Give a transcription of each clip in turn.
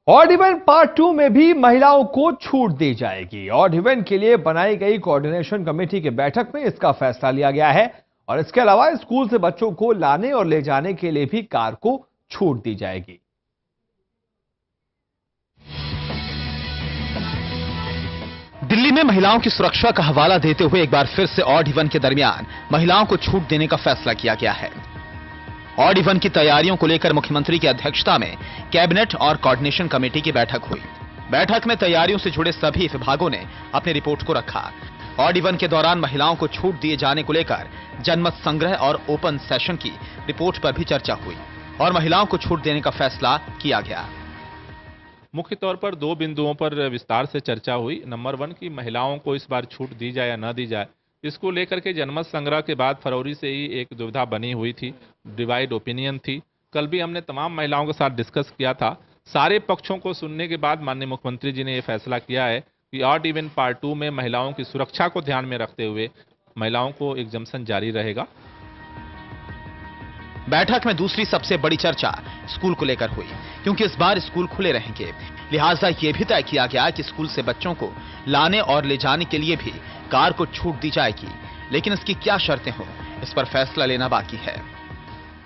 Odd even part 2 में भी महिलाओं को छूट दी जाएगी। ऑड इवन के लिए बनाई गई कोऑर्डिनेशन कमेटी की बैठक में इसका फैसला लिया गया है और इसके अलावा स्कूल से बच्चों को लाने और ले जाने के लिए भी कार को छूट दी जाएगी। दिल्ली में महिलाओं की सुरक्षा का हवाला देते हुए एक बार फिर से ऑड इवन के दरमियान महिलाओं को छूट देने का फैसला किया गया है। ऑड इवन की तैयारियों को लेकर मुख्यमंत्री की अध्यक्षता में कैबिनेट और कोऑर्डिनेशन कमेटी की बैठक हुई। बैठक में तैयारियों से जुड़े सभी विभागों ने अपनी रिपोर्ट को रखा। ऑड इवन के दौरान महिलाओं को छूट दिए जाने को लेकर जनमत संग्रह और ओपन सेशन की रिपोर्ट पर भी चर्चा हुई और महिलाओं को छूट देने का फैसला किया गया। मुख्य तौर पर दो बिंदुओं पर विस्तार से चर्चा हुई। नंबर 1 की महिलाओं को इस बार छूट दी जाए या न दी जाए, इसको लेकर के जनमत संग्रह के बाद फरवरी से ही एक दुविधा बनी हुई थी, डिवाइड ओपिनियन थी। कल भी हमने तमाम महिलाओं के साथ डिस्कस किया था। सारे पक्षों को सुनने के बाद माननीय मुख्यमंत्री जी ने यह फैसला किया है कि ऑड इवन पार्ट 2 में महिलाओं की सुरक्षा को ध्यान में रखते हुए महिलाओं को एग्जम्पशन जारी रहेगा। बैठक में दूसरी सबसे बड़ी चर्चा स्कूल को लेकर हुई, क्योंकि इस बार स्कूल खुले रहेंगे। लिहाजा यह भी तय किया गया कि स्कूल से बच्चों को लाने और ले जाने के लिए भी कार को छूट दी जाएगी, लेकिन इसकी क्या शर्तें हों, इस पर फैसला लेना बाकी है।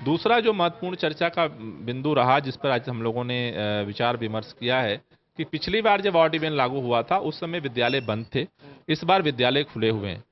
दूसरा जो महत्वपूर्ण चर्चा का बिंदु रहा, जिस पर आज हम लोगों ने विचार विमर्श किया है कि पिछली बार जब ऑड इवन लागू हुआ था उस समय विद्यालय बंद थे, इस बार विद्यालय खुले हुए हैं।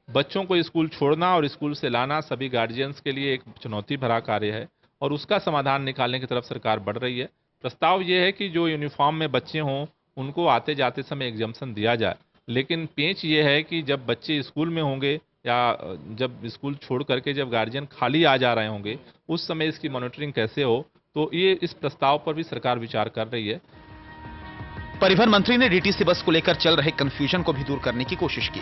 बच्चों को स्कूल छोड़ना और स्कूल से लाना सभी गार्जियंस के लिए एक चुनौती भरा कार्य है और उसका समाधान निकालने की तरफ सरकार बढ़ रही है। प्रस्ताव ये है कि जो यूनिफॉर्म में बच्चे हों उनको आते जाते समय एग्जम्पशन दिया जाए, लेकिन पेंच ये है कि जब बच्चे स्कूल में होंगे या जब स्कूल छोड़ करके जब गार्जियन खाली आ जा रहे होंगे उस समय इसकी मॉनिटरिंग कैसे हो, तो ये इस प्रस्ताव पर भी सरकार विचार कर रही है। परिवहन मंत्री ने डीटीसी बस को लेकर चल रहे कंफ्यूजन को भी दूर करने की कोशिश की।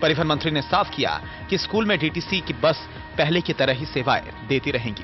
परिवहन मंत्री ने साफ किया कि स्कूल में डीटीसी की बस पहले की तरह ही सेवाएं देती रहेंगी।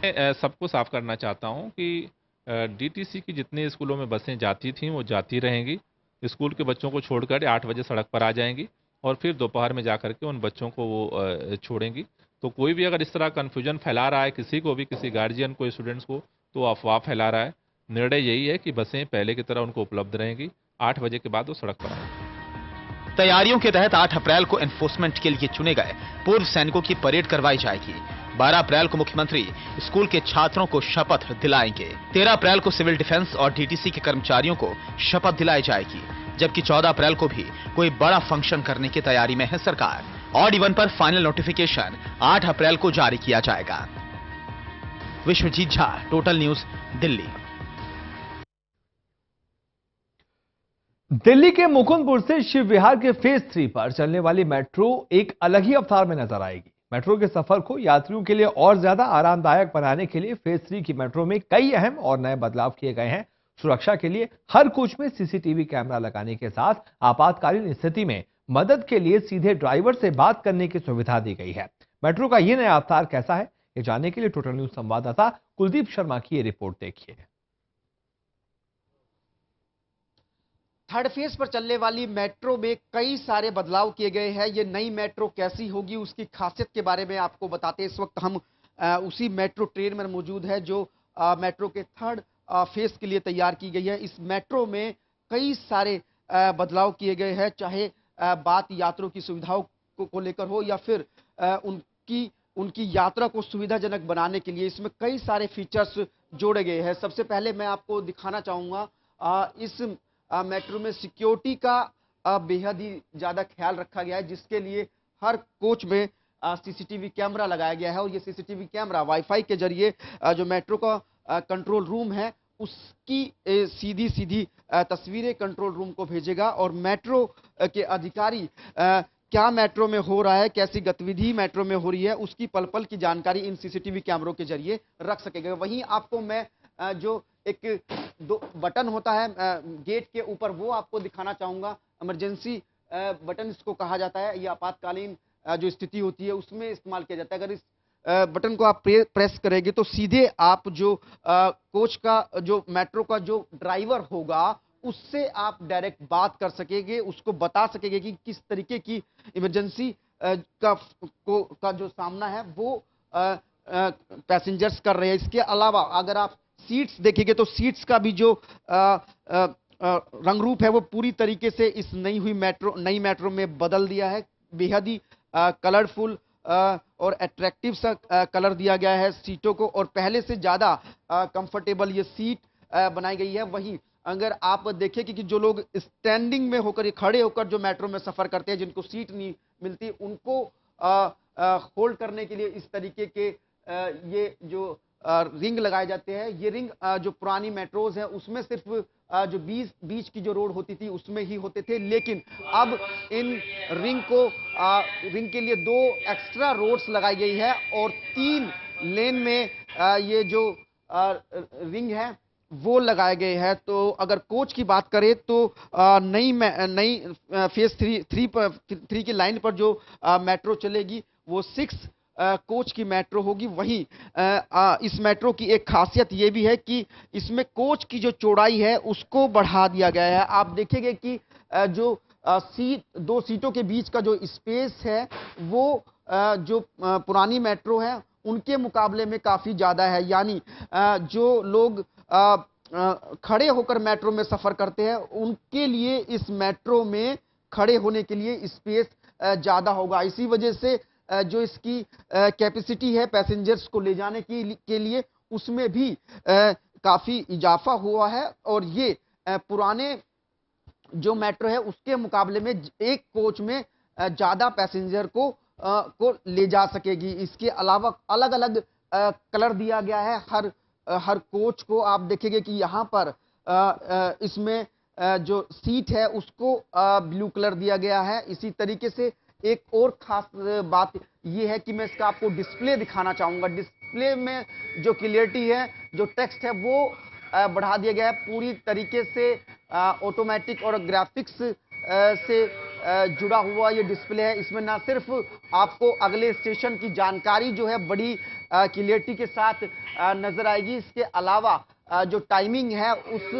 मैं सबको साफ करना चाहता हूं कि डीटीसी की जितने स्कूलों में बसें जाती थीं वो जाती रहेंगी। स्कूल के बच्चों को छोड़कर 8 बजे सड़क पर आ जाएंगी और फिर दोपहर में जाकर के उन बच्चों को वो छोड़ेंगी। तो कोई भी अगर इस तरह कन्फ्यूजन फैला रहा है किसी को भी, किसी गार्जियन को, स्टूडेंट्स को, तो अफवाह फैला रहा है। निर्णय यही है कि बसें पहले की तरह उनको उपलब्ध रहेंगी। 8 बजे के बाद वो सड़क पर आएंगी। तैयारियों के तहत 8 अप्रैल को एनफोर्समेंट के लिए चुने गए पूर्व सैनिकों की परेड करवाई जाएगी। 12 अप्रैल को मुख्यमंत्री स्कूल के छात्रों को शपथ दिलाएंगे। 13 अप्रैल को सिविल डिफेंस और डीटीसी के कर्मचारियों को शपथ दिलाई जाएगी, जबकि 14 अप्रैल को भी कोई बड़ा फंक्शन करने की तैयारी में है सरकार। ऑड इवन पर फाइनल नोटिफिकेशन 8 अप्रैल को जारी किया जाएगा। Vishwajeet Jha, total news, Delhi. दिल्ली के मुकुंदपुर से शिव विहार के फेज 3 पर चलने वाली मेट्रो एक अलग ही अवतार में नजर आएगी। मेट्रो के सफर को यात्रियों के लिए और ज्यादा आरामदायक बनाने के लिए फेज 3 की मेट्रो में कई अहम और नए बदलाव किए गए हैं। सुरक्षा के लिए हर कोच में सीसीटीवी कैमरा लगाने के साथ आपातकालीन स्थिति में मदद के लिए सीधे ड्राइवर से बात करने की सुविधा दी गई है। मेट्रो का यह नया अवतार कैसा है, ये जानने के लिए टोटल न्यूज संवाददाता कुलदीप शर्मा की ये रिपोर्ट देखिए। थर्ड फेज पर चलने वाली मेट्रो में कई सारे बदलाव किए गए हैं। ये नई मेट्रो कैसी होगी, उसकी खासियत के बारे में आपको बताते हैं। इस वक्त हम उसी मेट्रो ट्रेन में मौजूद है जो मेट्रो के थर्ड फेज के लिए तैयार की गई है। इस मेट्रो में कई सारे बदलाव किए गए हैं, चाहे बात यात्रियों की सुविधाओं को लेकर हो या फिर उनकी यात्रा को सुविधाजनक बनाने के लिए इसमें कई सारे फीचर्स जोड़े गए हैं। सबसे पहले मैं आपको दिखाना चाहूँगा इस मेट्रो में सिक्योरिटी का बेहद ही ज़्यादा ख्याल रखा गया है, जिसके लिए हर कोच में सीसीटीवी कैमरा लगाया गया है और ये सीसीटीवी कैमरा वाईफाई के जरिए जो मेट्रो का कंट्रोल रूम है उसकी सीधी सीधी तस्वीरें कंट्रोल रूम को भेजेगा और मेट्रो के अधिकारी क्या मेट्रो में हो रहा है, कैसी गतिविधि मेट्रो में हो रही है, उसकी पल पल की जानकारी इन सीसीटीवी कैमरों के जरिए रख सकेगा। वहीं आपको मैं जो एक दो बटन होता है गेट के ऊपर वो आपको दिखाना चाहूंगा। इमरजेंसी बटन इसको कहा जाता है। ये आपातकालीन जो स्थिति होती है उसमें इस्तेमाल किया जाता है। अगर इस बटन को आप प्रेस करेंगे तो सीधे आप जो कोच का जो मेट्रो का जो ड्राइवर होगा उससे आप डायरेक्ट बात कर सकेंगे, उसको बता सकेंगे कि किस तरीके की इमरजेंसी का जो सामना है वो पैसेंजर्स कर रहे हैं। इसके अलावा अगर आप सीट्स देखेंगे तो सीट्स का भी जो रंग रूप है वो पूरी तरीके से इस नई मेट्रो में बदल दिया है। बेहद ही कलरफुल और अट्रैक्टिव सा कलर दिया गया है सीटों को, और पहले से ज्यादा कंफर्टेबल ये सीट बनाई गई है। वहीं अगर आप देखें कि जो लोग स्टैंडिंग में होकर, खड़े होकर जो मेट्रो में सफर करते हैं, जिनको सीट नहीं मिलती, उनको होल्ड करने के लिए इस तरीके के ये जो रिंग लगाए जाते हैं। ये रिंग जो पुरानी मेट्रोज है उसमें सिर्फ जो बीच की जो रोड होती थी उसमें ही होते थे, लेकिन अब इन रिंग के लिए 2 एक्स्ट्रा रोड्स लगाई गई है और 3 लेन में ये जो रिंग है वो लगाए गए हैं। तो अगर कोच की बात करें तो नई फेज 3 की लाइन पर जो मेट्रो चलेगी वो 6 कोच की मेट्रो होगी। वहीं इस मेट्रो की एक खासियत ये भी है कि इसमें कोच की जो चौड़ाई है उसको बढ़ा दिया गया है। आप देखेंगे कि जो 2 सीटों के बीच का जो स्पेस है वो जो पुरानी मेट्रो है उनके मुकाबले में काफी ज्यादा है। यानी जो लोग खड़े होकर मेट्रो में सफर करते हैं उनके लिए इस मेट्रो में खड़े होने के लिए स्पेस ज्यादा होगा। इसी वजह से जो इसकी कैपेसिटी है पैसेंजर्स को ले जाने के लिए उसमें भी काफी इजाफा हुआ है, और ये पुराने जो मेट्रो है उसके मुकाबले में एक कोच में ज्यादा पैसेंजर को ले जा सकेगी। इसके अलावा अलग अलग कलर दिया गया है हर कोच को। आप देखेंगे कि यहाँ पर इसमें जो सीट है उसको ब्लू कलर दिया गया है। इसी तरीके से एक और खास बात यह है कि मैं इसका आपको डिस्प्ले दिखाना चाहूंगा। डिस्प्ले में जो क्लियरिटी है, जो टेक्स्ट है वो बढ़ा दिया गया है। पूरी तरीके से ऑटोमेटिक और ग्राफिक्स से जुड़ा हुआ ये डिस्प्ले है। इसमें ना सिर्फ आपको अगले स्टेशन की जानकारी जो है बड़ी क्लियरिटी के साथ नजर आएगी, इसके अलावा जो टाइमिंग है उस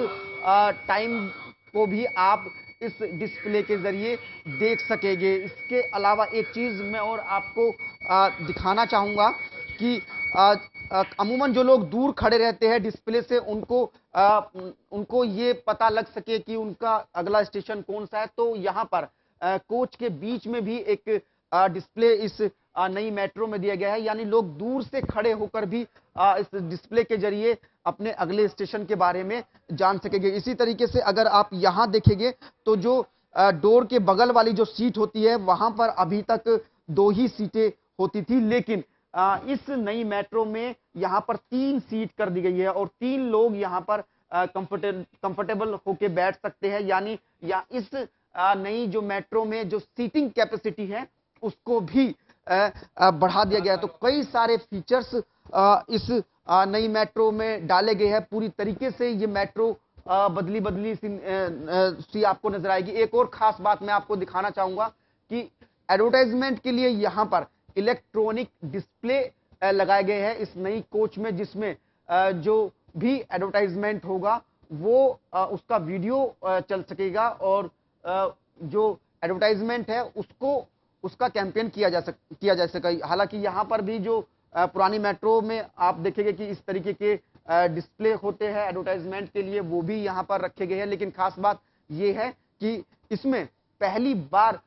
टाइम को भी आप इस डिस्प्ले के जरिए देख सकेंगे। इसके अलावा एक चीज मैं और आपको दिखाना चाहूंगा कि अमूमन जो लोग दूर खड़े रहते हैं डिस्प्ले से उनको ये पता लग सके कि उनका अगला स्टेशन कौन सा है। तो यहाँ पर कोच के बीच में भी एक डिस्प्ले इस नई मेट्रो में दिया गया है, यानी लोग दूर से खड़े होकर भी इस डिस्प्ले के जरिए अपने अगले स्टेशन के बारे में जान सकेंगे। इसी तरीके से अगर आप यहां देखेंगे तो जो डोर के बगल वाली जो सीट होती है वहां पर अभी तक 2 ही सीटें होती थी, लेकिन इस नई मेट्रो में यहां पर 3 सीट कर दी गई है और 3 लोग यहां पर कंफर्टेबल होके बैठ सकते हैं। यानी इस नई जो मेट्रो में जो सीटिंग कैपेसिटी है उसको भी बढ़ा दिया गया है। तो कई सारे फीचर्स इस नई मेट्रो में डाले गए हैं। पूरी तरीके से ये मेट्रो बदली सी आपको नजर आएगी। एक और खास बात मैं आपको दिखाना चाहूंगा कि एडवर्टाइजमेंट के लिए यहां पर इलेक्ट्रॉनिक डिस्प्ले लगाए गए हैं इस नई कोच में, जिसमें जो भी एडवर्टाइजमेंट होगा वो उसका वीडियो चल सकेगा और जो एडवर्टाइजमेंट है उसका कैंपेन किया जा सकेगा। हालांकि यहाँ पर भी जो पुरानी मेट्रो में आप देखेंगे कि इस तरीके के डिस्प्ले होते हैं एडवर्टाइजमेंट के लिए, वो भी यहाँ पर रखे गए हैं। लेकिन खास बात ये है कि इसमें पहली बार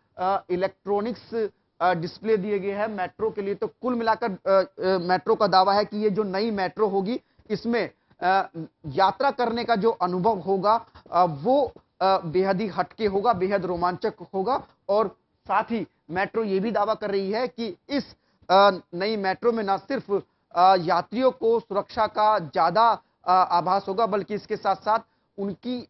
इलेक्ट्रॉनिक्स डिस्प्ले दिए गए हैं मेट्रो के लिए। तो कुल मिलाकर मेट्रो का दावा है कि ये जो नई मेट्रो होगी इसमें यात्रा करने का जो अनुभव होगा वो बेहद ही हटके होगा, बेहद रोमांचक होगा। और साथ ही मेट्रो ये भी दावा कर रही है कि इस नई मेट्रो में न सिर्फ यात्रियों को सुरक्षा का ज्यादा आभास होगा, बल्कि इसके साथ साथ उनकी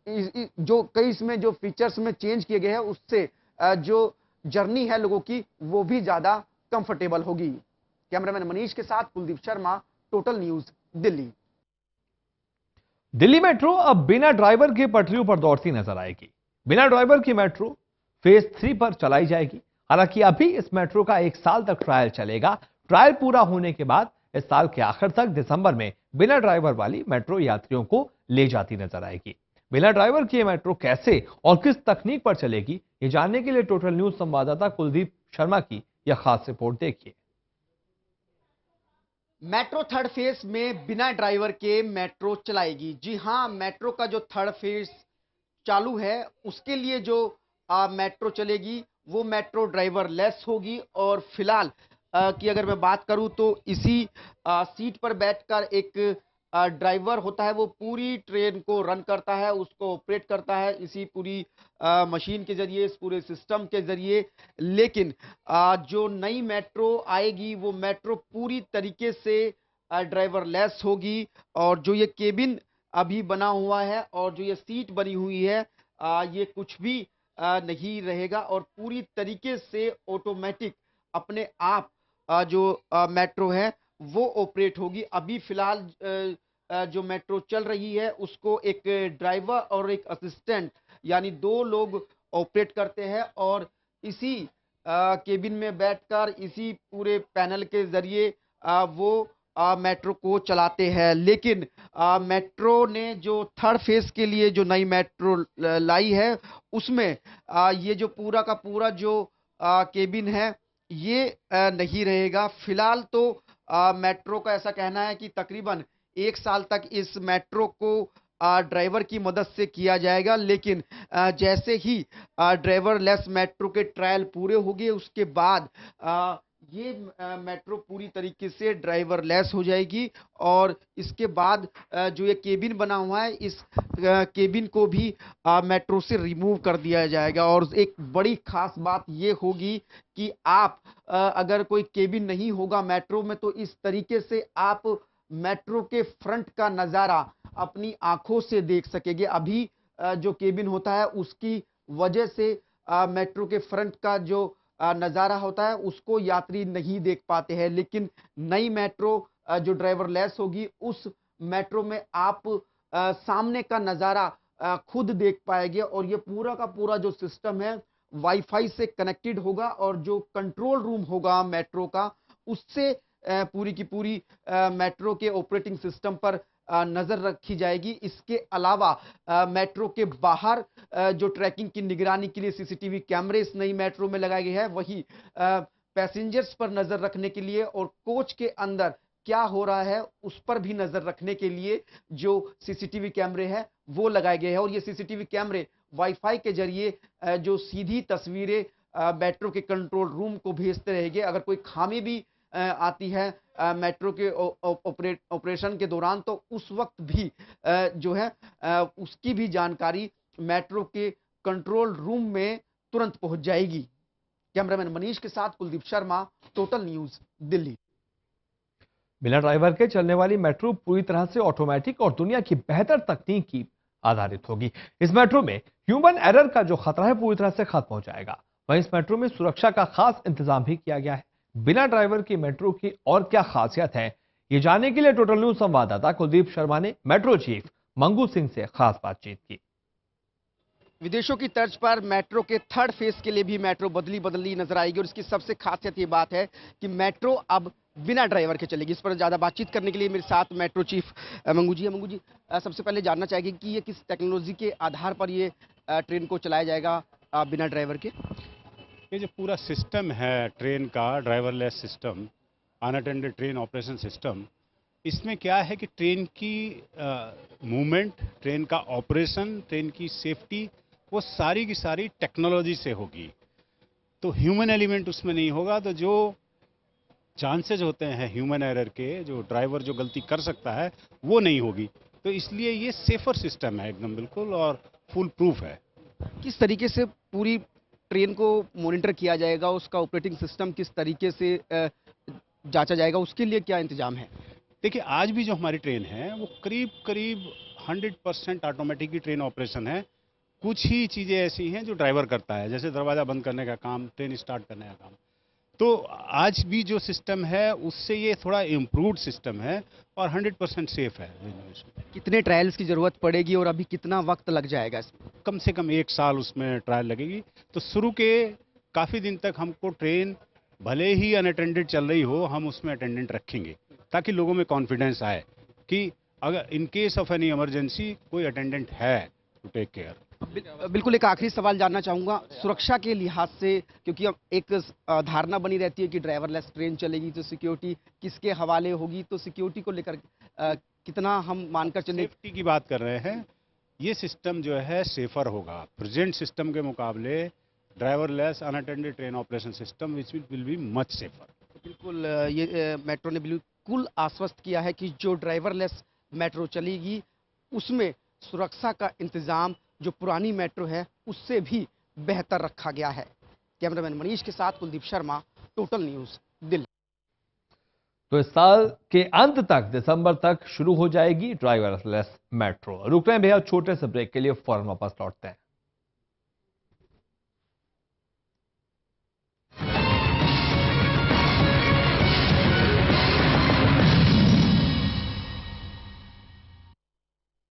जो कई इसमें जो फीचर्स में चेंज किए गए हैं उससे जो जर्नी है लोगों की वो भी ज्यादा कंफर्टेबल होगी। कैमरामैन मनीष के साथ Kuldeep Sharma, total news, Delhi. Delhi metro अब बिना ड्राइवर के पटरियों पर दौड़ती नजर आएगी। बिना ड्राइवर की मेट्रो फेज 3 पर चलाई जाएगी। हालांकि अभी इस मेट्रो का 1 साल तक ट्रायल चलेगा। ट्रायल पूरा होने के बाद इस साल के आखिर तक दिसंबर में बिना ड्राइवर वाली मेट्रो यात्रियों को ले जाती नजर आएगी। बिना ड्राइवर की मेट्रो कैसे और किस तकनीक पर चलेगी, ये जानने के लिए टोटल न्यूज संवाददाता कुलदीप शर्मा की यह खास रिपोर्ट देखिए। मेट्रो थर्ड फेज में बिना ड्राइवर के मेट्रो चलाएगी। जी हां, मेट्रो का जो थर्ड फेज चालू है उसके लिए जो मेट्रो चलेगी वो मेट्रो ड्राइवर लेस होगी। और फिलहाल की अगर मैं बात करूं तो इसी सीट पर बैठकर एक ड्राइवर होता है, वो पूरी ट्रेन को रन करता है, उसको ऑपरेट करता है इसी पूरी मशीन के जरिए, इस पूरे सिस्टम के जरिए। लेकिन जो नई मेट्रो आएगी वो मेट्रो पूरी तरीके से ड्राइवर लेस होगी। और जो ये केबिन अभी बना हुआ है और जो ये सीट बनी हुई है ये कुछ भी नहीं रहेगा और पूरी तरीके से ऑटोमेटिक अपने आप जो मेट्रो है वो ऑपरेट होगी। अभी फिलहाल जो मेट्रो चल रही है उसको एक ड्राइवर और एक असिस्टेंट यानी 2 लोग ऑपरेट करते हैं और इसी केबिन में बैठकर इसी पूरे पैनल के जरिए वो मेट्रो को चलाते हैं। लेकिन मेट्रो ने जो थर्ड फेज के लिए जो नई मेट्रो लाई है उसमें ये जो पूरा का पूरा जो केबिन है ये नहीं रहेगा। फिलहाल तो मेट्रो का ऐसा कहना है कि तकरीबन 1 साल तक इस मेट्रो को ड्राइवर की मदद से किया जाएगा। लेकिन जैसे ही ड्राइवर लेस मेट्रो के ट्रायल पूरे हो गए उसके बाद ये मेट्रो पूरी तरीके से ड्राइवर लेस हो जाएगी। और इसके बाद जो ये केबिन बना हुआ है इस केबिन को भी मेट्रो से रिमूव कर दिया जाएगा। और एक बड़ी खास बात ये होगी कि आप अगर कोई केबिन नहीं होगा मेट्रो में तो इस तरीके से आप मेट्रो के फ्रंट का नज़ारा अपनी आंखों से देख सकेंगे। अभी जो केबिन होता है उसकी वजह से मेट्रो के फ्रंट का जो नज़ारा होता है उसको यात्री नहीं देख पाते हैं। लेकिन नई मेट्रो जो ड्राइवर लेस होगी उस मेट्रो में आप सामने का नज़ारा खुद देख पाएंगे। और ये पूरा का पूरा जो सिस्टम है वाईफाई से कनेक्टेड होगा और जो कंट्रोल रूम होगा मेट्रो का उससे पूरी की पूरी मेट्रो के ऑपरेटिंग सिस्टम पर नजर रखी जाएगी। इसके अलावा मेट्रो के बाहर जो ट्रैकिंग की निगरानी के लिए सीसीटीवी कैमरे इस नई मेट्रो में लगाए गए हैं, वही पैसेंजर्स पर नजर रखने के लिए और कोच के अंदर क्या हो रहा है उस पर भी नजर रखने के लिए जो सीसीटीवी कैमरे हैं वो लगाए गए हैं। और ये सीसीटीवी कैमरे वाईफाई के जरिए जो सीधी तस्वीरें मेट्रो के कंट्रोल रूम को भेजते रहेंगे। अगर कोई खामी भी आती है मेट्रो के ऑपरेशन के दौरान तो उस वक्त भी जो है उसकी भी जानकारी मेट्रो के कंट्रोल रूम में तुरंत पहुंच जाएगी। कैमरामैन मनीष के साथ कुलदीप शर्मा, टोटल न्यूज, दिल्ली। बिना ड्राइवर के चलने वाली मेट्रो पूरी तरह से ऑटोमेटिक और दुनिया की बेहतर तकनीक की आधारित होगी। इस मेट्रो में ह्यूमन एरर का जो खतरा है पूरी तरह से खत्म हो जाएगा। वहीं इस मेट्रो में सुरक्षा का खास इंतजाम भी किया गया है। बिना ड्राइवर की मेट्रो की और क्या खासियत है, ये जानने के लिए टोटल न्यूज संवाददाता कुलदीप शर्मा ने मेट्रो चीफ मंगू सिंह से खास बातचीत की। विदेशों की तर्ज पर मेट्रो के थर्ड फेज के लिए भी मेट्रो बदली नजर आएगी और इसकी सबसे खासियत ये बात है कि मेट्रो अब बिना ड्राइवर के चलेगी। इस पर ज्यादा बातचीत करने के लिए मेरे साथ मेट्रो चीफ मंगू जी है। मंगू जी, सबसे पहले जानना चाहेंगे कि ये किस टेक्नोलॉजी के आधार पर ये ट्रेन को चलाया जाएगा बिना ड्राइवर के? ये जो पूरा सिस्टम है ट्रेन का, driverless system, unattended train operation system, इसमें क्या है कि ट्रेन की मूवमेंट, ट्रेन का ऑपरेशन, ट्रेन की सेफ्टी, वो सारी की सारी टेक्नोलॉजी से होगी। तो ह्यूमन एलिमेंट उसमें नहीं होगा। तो जो चांसेस होते हैं ह्यूमन एरर के, जो ड्राइवर जो गलती कर सकता है, वो नहीं होगी। तो इसलिए ये सेफर सिस्टम है एकदम बिल्कुल और फुल प्रूफ है। किस तरीके से पूरी ट्रेन को मॉनिटर किया जाएगा, उसका ऑपरेटिंग सिस्टम किस तरीके से जांचा जाएगा, उसके लिए क्या इंतजाम है? देखिए, आज भी जो हमारी ट्रेन है वो करीब 100% ऑटोमेटिक की ट्रेन ऑपरेशन है। कुछ ही चीज़ें ऐसी हैं जो ड्राइवर करता है, जैसे दरवाज़ा बंद करने का काम, ट्रेन स्टार्ट करने का काम। तो आज भी जो सिस्टम है उससे ये थोड़ा इम्प्रूव्ड सिस्टम है और 100% सेफ है। कितने ट्रायल्स की ज़रूरत पड़ेगी और अभी कितना वक्त लग जाएगा इसमें? कम से कम 1 साल उसमें ट्रायल लगेगी। तो शुरू के काफ़ी दिन तक हमको ट्रेन भले ही अनअटेंडेड चल रही हो, हम उसमें अटेंडेंट रखेंगे ताकि लोगों में कॉन्फिडेंस आए कि अगर in case of any emergency कोई अटेंडेंट है टू टेक केयर। बिल्कुल एक आखिरी सवाल जानना चाहूंगा सुरक्षा के लिहाज से, क्योंकि अब एक धारणा बनी रहती है कि ड्राइवरलेस ट्रेन चलेगी तो सिक्योरिटी किसके हवाले होगी, तो सिक्योरिटी को लेकर कितना हम मानकर चले? सेफ्टी की बात कर रहे हैं, ये सिस्टम जो है सेफर होगा प्रेजेंट सिस्टम के मुकाबले। Driverless unattended train operation system which will be much safer. बिल्कुल ये मेट्रो ने बिल्कुल आश्वस्त किया है कि जो ड्राइवरलेस मेट्रो चलेगी उसमें सुरक्षा का इंतजाम जो पुरानी मेट्रो है उससे भी बेहतर रखा गया है। कैमरामैन मनीष के साथ कुलदीप शर्मा, टोटल न्यूज, दिल्ली। तो इस साल के अंत तक, दिसंबर तक शुरू हो जाएगी ड्राइवरलेस मेट्रो। रुक रहे हैं भैया छोटे से ब्रेक के लिए, फौरन वापस लौटते हैं।